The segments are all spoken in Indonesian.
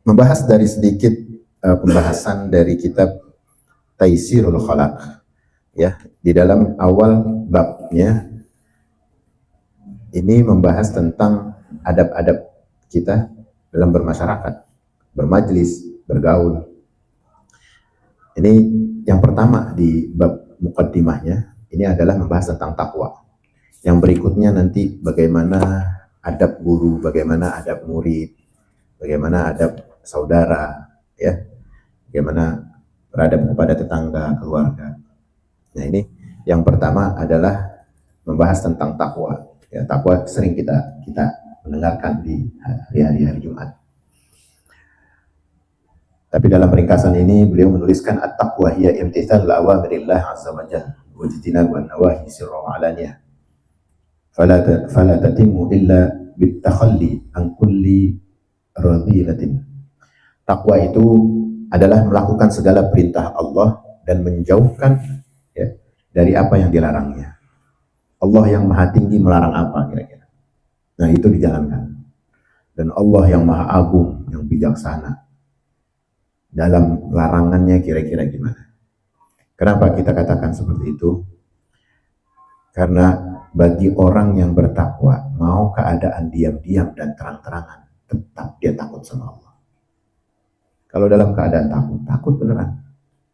membahas dari sedikit pembahasan dari kitab Taisirul Khalaq. Ya, di dalam awal babnya ini membahas tentang adab-adab kita dalam bermasyarakat, bermajlis, bergaul. Ini yang pertama di bab muqaddimahnya, ini adalah membahas tentang takwa. Yang berikutnya nanti bagaimana adab guru, bagaimana adab murid, bagaimana adab saudara, ya, bagaimana beradab kepada tetangga, keluarga. Nah, ini yang pertama adalah membahas tentang takwa. Ya, takwa sering kita mendengarkan di hari-hari Jumat. Tapi dalam ringkasan ini beliau menuliskan at-taqwa hiya imtithal awamirillah azza wa jalla wa ijtinabun nawahi sirran wa alaniyah. Fala tatimmu illa bitakhalli an kulli radhilatin. Takwa itu adalah melakukan segala perintah Allah dan menjauhkan, ya, dari apa yang dilarangnya. Allah yang maha tinggi melarang apa kira-kira? Nah, itu dijalankan. Dan Allah yang maha agung, yang bijaksana, dalam larangannya kira-kira gimana? Kenapa kita katakan seperti itu? Karena bagi orang yang bertakwa, mau keadaan diam-diam dan terang-terangan, tetap dia takut sama Allah. Kalau dalam keadaan takut beneran,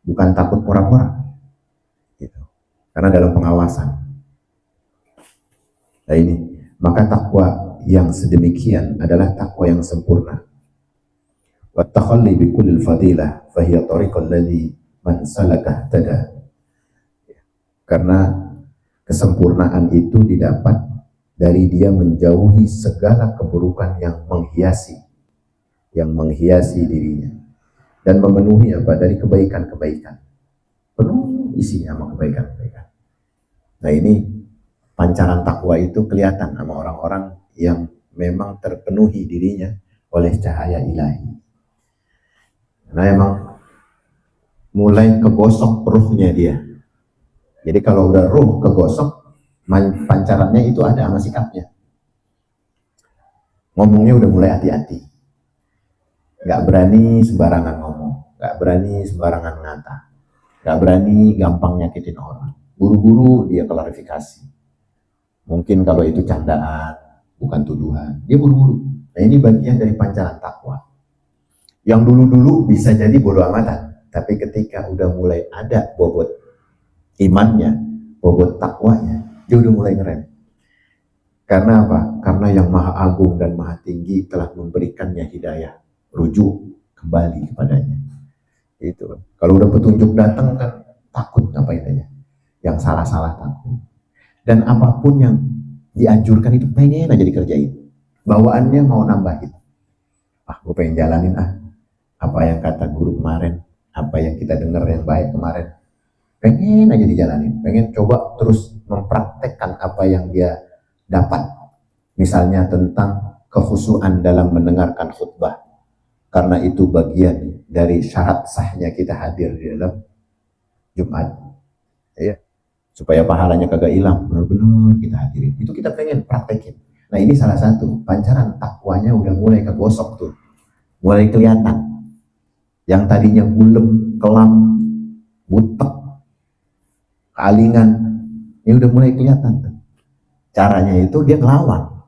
bukan takut pura-pura, gitu. Karena dalam pengawasan. Nah ini, maka takwa yang sedemikian adalah takwa yang sempurna. Wattakhalli bikullil fadilah fahiya tariqal ladzi man salakah tada. Karena kesempurnaan itu didapat dari dia menjauhi segala keburukan yang menghiasi dirinya dan memenuhi apa dari kebaikan-kebaikan. Penuh isinya sama kebaikan-kebaikan. Nah, ini pancaran takwa itu kelihatan sama orang-orang yang memang terpenuhi dirinya oleh cahaya ilahi. Nah, emang mulai kegosok ruhnya dia. Jadi kalau udah ruh kegosok, pancarannya itu ada sama sikapnya. Ngomongnya udah mulai hati-hati. Gak berani sembarangan ngomong, gak berani sembarangan ngata, gak berani gampang nyakitin orang. Buru-buru dia klarifikasi. Mungkin kalau itu candaan, bukan tuduhan, dia buru-buru. Nah, ini bagian dari pancaran takwa. Yang dulu-dulu bisa jadi bodo amatan, tapi ketika udah mulai ada bobot imannya, bobot takwanya, dia udah mulai ngerem. Karena apa? Karena yang maha agung dan maha tinggi telah memberikannya hidayah, rujuk kembali kepadanya. Itu. Kalau udah petunjuk datang kan takut ngapain aja. Yang salah-salah takut. Dan apapun yang dianjurkan itu pengen aja dikerjain. Bawaannya mau nambahin. Gue pengen jalanin apa yang kata guru kemarin, apa yang kita dengar yang baik kemarin. Pengen aja dijalanin, pengen coba terus mempraktekkan apa yang dia dapat. Misalnya tentang kekhusyuan dalam mendengarkan khutbah. Karena itu bagian dari syarat sahnya kita hadir di dalam Jumat. Ya. Supaya pahalanya kagak hilang, benar-benar kita hadirin. Itu kita pengen praktekin. Nah, ini salah satu pancaran takwanya udah mulai kegosok tuh. Mulai kelihatan. Yang tadinya gulem, kelam, butek, kealingan, ini udah mulai kelihatan tuh. Caranya itu dia ngelawan.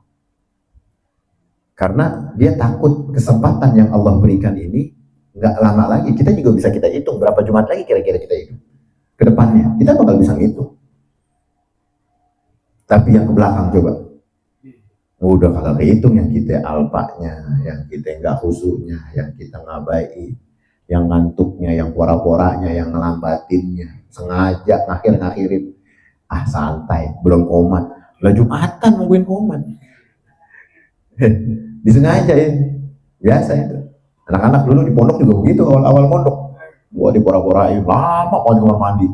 Karena dia takut kesempatan yang Allah berikan ini nggak lama lagi. Kita juga bisa kita hitung berapa Jumat lagi kira-kira kita hidup ke depannya. Kita bakal bisa ngitung. Tapi yang ke belakang coba. Udah kagak kehitung yang kita alpanya, yang kita nggak khusyuknya, yang kita ngabai, yang ngantuknya, yang pora-poranya, yang ngelambatinnya, sengaja ngakhirin. Santai, belum komat. Lah Jumatan nungguin komat. Disengaja ya. Biasa itu. Anak-anak dulu di pondok juga begitu awal-awal pondok. Gua dipora-porain lama kalau di kamar mandi.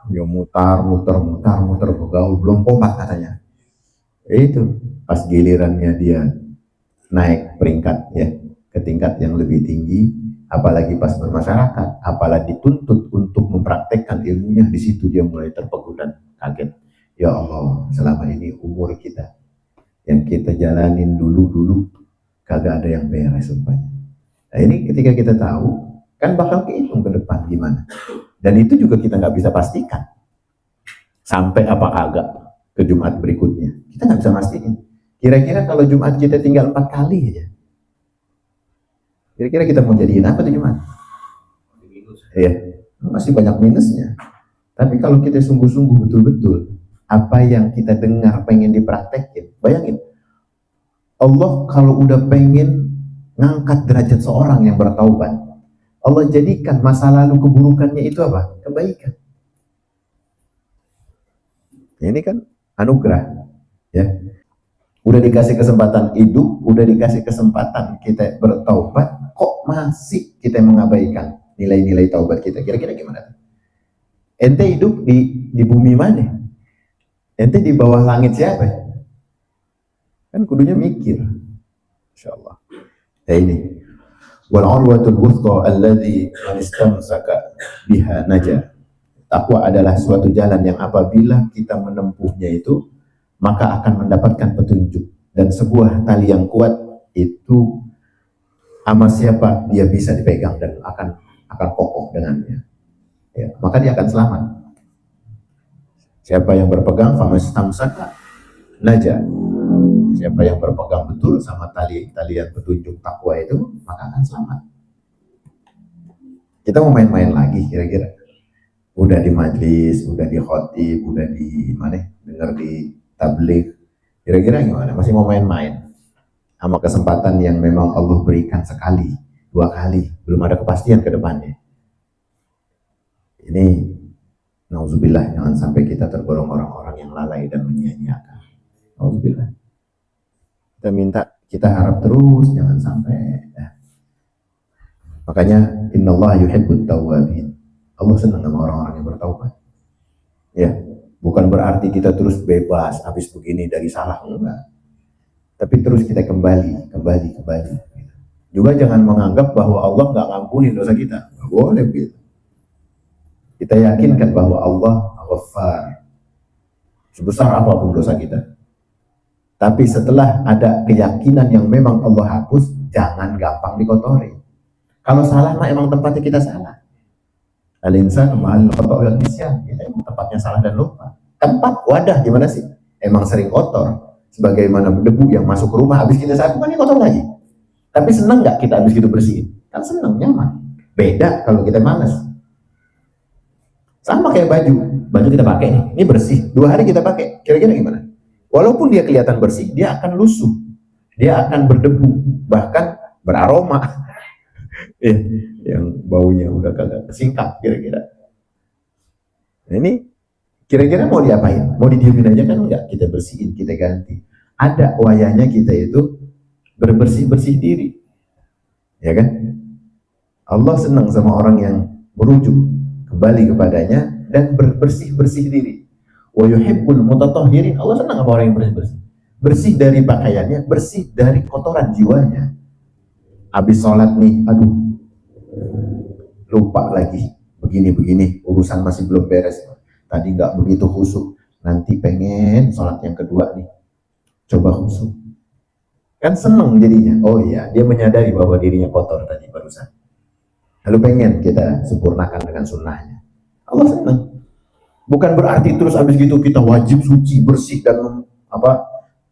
Ya mutar bergaul belum komat katanya. Itu pas gilirannya dia naik peringkat ya ke tingkat yang lebih tinggi, apalagi pas bermasyarakat, apalagi dituntut untuk mempraktekkan ilmunya, di situ dia mulai terpegun dan kaget. Ya Allah, selama ini umur kita yang kita jalanin dulu kagak ada yang beres rupanya. Nah ini ketika kita tahu, kan bakal kehitung ke depan gimana. Dan itu juga kita nggak bisa pastikan. Sampai apa kagak ke Jumat berikutnya. Kita nggak bisa pastiin. Kira-kira kalau Jumat kita tinggal 4 kali aja. Kira-kira kita mau jadiin apa tuh Jumat? Iya, masih banyak minusnya. Tapi kalau kita sungguh-sungguh betul-betul, apa yang kita dengar pengen dipraktekin, bayangin. Allah kalau udah pengen ngangkat derajat seorang yang bertaubat, Allah jadikan masa lalu keburukannya itu apa? Kebaikan. Ini kan anugerah, ya. Udah dikasih kesempatan hidup, udah dikasih kesempatan kita bertaubat, kok masih kita mengabaikan nilai-nilai taubat kita? Kira-kira gimana? Ente hidup di bumi mana? Ente di bawah langit siapa? Kan kudunya mikir. Insyaallah. Ya ini. Wal urwatul wuthqa alladzi man istamsaka biha naja. Takwa adalah suatu jalan yang apabila kita menempuhnya itu, maka akan mendapatkan petunjuk. Dan sebuah tali yang kuat itu sama siapa dia bisa dipegang dan akan kokoh dengannya. Ya, maka dia akan selamat. Siapa yang berpegang famastamsaka naja. Siapa yang berpegang betul sama talian petunjuk takwa itu, maka akan selamat. Kita mau main-main lagi kira-kira. Udah di majlis, udah di khotib, udah di mana? Dengar di tabligh. Kira-kira gimana? Masih mau main-main? Sama kesempatan yang memang Allah berikan sekali, 2 kali, belum ada kepastian ke depannya. Ini nauzubillah, jangan sampai kita tergolong orang-orang yang lalai dan menyia-nyiakan. Nauzubillah. Kita minta, kita harap terus, jangan sampai. Ya. Makanya innallaha yuhibbut tawwabin. Allah senang sama orang-orang yang bertaubat. Ya, bukan berarti kita terus bebas habis begini dari salah, enggak. Tapi terus kita kembali. Juga jangan menganggap bahwa Allah nggak ngampuni dosa kita. Nggak boleh begitu. Kita yakinkan bahwa Allah Ghaffar. Sebesar apapun dosa kita. Tapi setelah ada keyakinan yang memang Allah hapus, jangan gampang dikotori. Kalau salah mah emang tempatnya kita salah. Al-insan ma'al khata' wal nisyan. Kita emang tempatnya salah dan lupa. Tempat wadah gimana sih? Emang sering kotor. Sebagaimana debu yang masuk ke rumah, habis kita sapu kan ini kotor lagi. Tapi senang nggak kita habis gitu bersihin? Kan senang, nyaman. Beda kalau kita malas. Sama kayak baju kita pakai nih, ini bersih. 2 hari kita pakai, kira-kira gimana? Walaupun dia kelihatan bersih, dia akan lusuh, dia akan berdebu, bahkan beraroma. Yang baunya udah kagak kesingkap kira-kira. Ini kira-kira mau diapain? Mau didiemin aja kan enggak? Kita bersihin, kita ganti. Ada wayahnya kita itu bersih-bersih diri. Ya kan? Allah senang sama orang yang merujuk kembali kepadanya dan bersih-bersih diri. Wa yuhibbul mutatahhirin. Allah senang sama orang yang bersih-bersih. Bersih dari pakaiannya, bersih dari kotoran jiwanya. Habis sholat nih, aduh, lupa lagi, begini, urusan masih belum beres. Tadi nggak begitu khusyuk, nanti pengen sholat yang kedua nih, coba khusyuk. Kan seneng jadinya, oh iya, dia menyadari bahwa dirinya kotor tadi barusan. Lalu pengen kita sempurnakan dengan sunnahnya. Allah senang. Bukan berarti terus habis gitu kita wajib suci, bersih, dan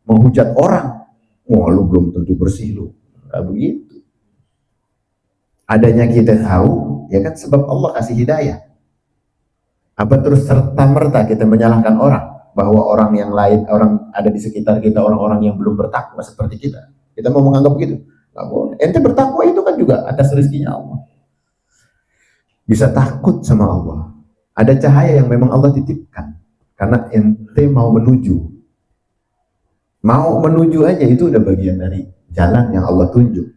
menghujat orang. Wah, lu belum tentu bersih lu. Nggak begitu. Adanya kita tahu, ya kan sebab Allah kasih hidayah. Apa terus serta-merta kita menyalahkan orang, bahwa orang yang lain, orang ada di sekitar kita, orang-orang yang belum bertakwa seperti kita. Kita mau menganggap begitu? Nggak boleh. Ente bertakwa itu kan juga atas rezekinya Allah. Bisa takut sama Allah. Ada cahaya yang memang Allah titipkan. Karena ente mau menuju. Mau menuju aja itu udah bagian dari jalan yang Allah tunjuk.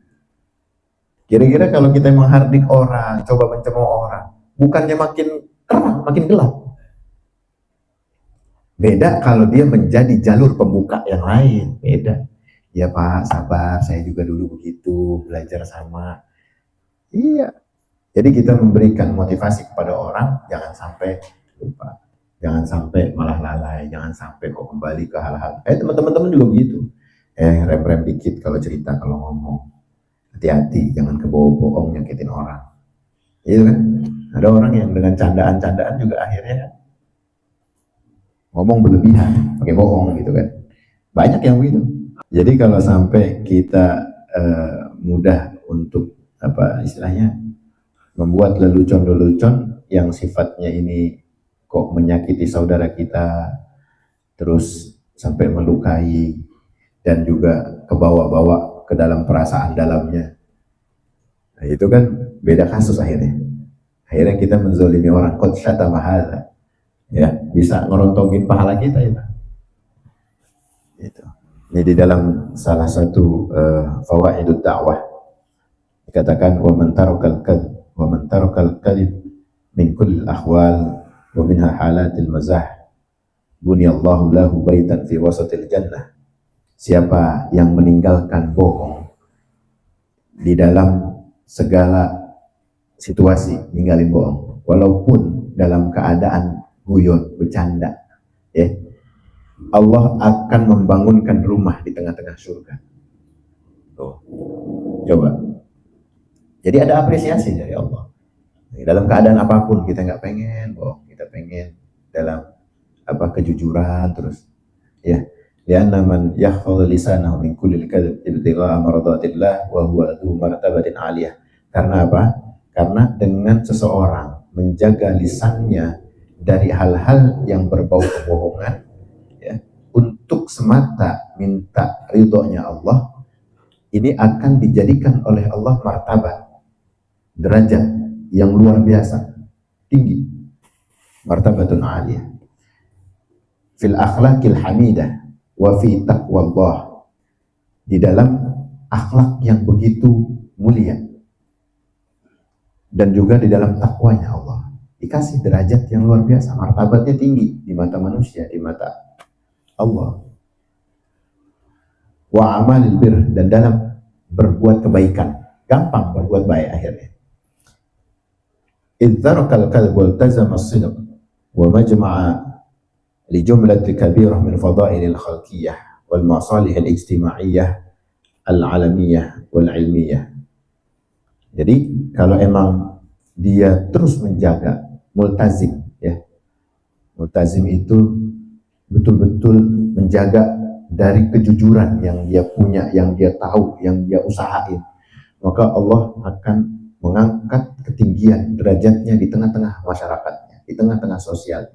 Kira-kira kalau kita menghardik orang, coba mencemooh orang, bukannya makin terang, makin gelap. Beda kalau dia menjadi jalur pembuka yang lain, beda. Ya Pak, sabar, saya juga dulu begitu, belajar sama. Iya. Jadi kita memberikan motivasi kepada orang, jangan sampai lupa. Jangan sampai malah lalai, jangan sampai kok kembali ke hal-hal. Teman-teman juga begitu. Rem-rem dikit kalau cerita, kalau ngomong. Hati-hati, jangan kebawa bohong nyakitin orang. Iya kan? Ada orang yang dengan candaan-candaan juga akhirnya ngomong berlebihan, pakai bohong gitu kan. Banyak yang begitu. Jadi kalau sampai kita mudah untuk apa istilahnya membuat lelucon-lelucon yang sifatnya ini kok menyakiti saudara kita, terus sampai melukai dan juga kebawa-bawa ke dalam perasaan dalamnya. Nah, itu kan beda kasus akhirnya. Akhirnya kita menzolimi orang, qad syatama hadza. Ya, bisa ngerontongin pahala kita itu. Itu. Ini di dalam salah satu fawaidud dakwah dikatakan wa man tarakal kadhib min kulli ahwal wa minha halatil mazah buniyallahu lahu baitan fi wasatil jannah. Siapa yang meninggalkan bohong di dalam segala situasi, ninggalin bohong walaupun dalam keadaan guyon, bercanda, ya, Allah akan membangunkan rumah di tengah-tengah surga. Tuh. Coba. Jadi ada apresiasi dari Allah. Dalam keadaan apapun kita nggak pengen bohong, kita pengen dalam apa kejujuran terus. Ya. Lianna man yahfadhu lisanahu min kulli kadhib ibtigha'a maradatillah wa huwa dhu martabatin 'aliyah. Karena apa? Karena dengan seseorang menjaga lisannya dari hal-hal yang berbau kebohongan, ya, untuk semata minta ridhonya Allah, ini akan dijadikan oleh Allah martabat, derajat yang luar biasa, tinggi, martabatun aliyah, fil akhlaqil hamidah, wa fi taqwallah, di dalam akhlak yang begitu mulia, dan juga di dalam takwanya Allah. Dikasih derajat yang luar biasa, martabatnya tinggi di mata manusia, di mata Allah. Wa amalil bir, dan dalam berbuat kebaikan, gampang berbuat baik akhirnya. Idzarqal qalb wal tazama as-sidq wa majma'a li jumlati kabirah min fadailil khalqiyah wal masalih al-ijtima'iyyah al-alamiyah wal ilmiyah. Jadi kalau emang dia terus menjaga multazim, ya, multazim itu betul-betul menjaga dari kejujuran yang dia punya, yang dia tahu, yang dia usahain, maka Allah akan mengangkat ketinggian derajatnya di tengah-tengah masyarakatnya, di tengah-tengah sosial,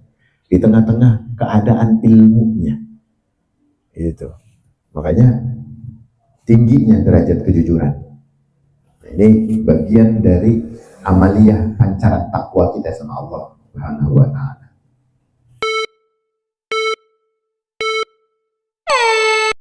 di tengah-tengah keadaan ilmunya. Itu makanya tingginya derajat kejujuran. Ini bagian dari amaliyah pancaran takwa kita sama Allah Subhanahu wa ta'ala.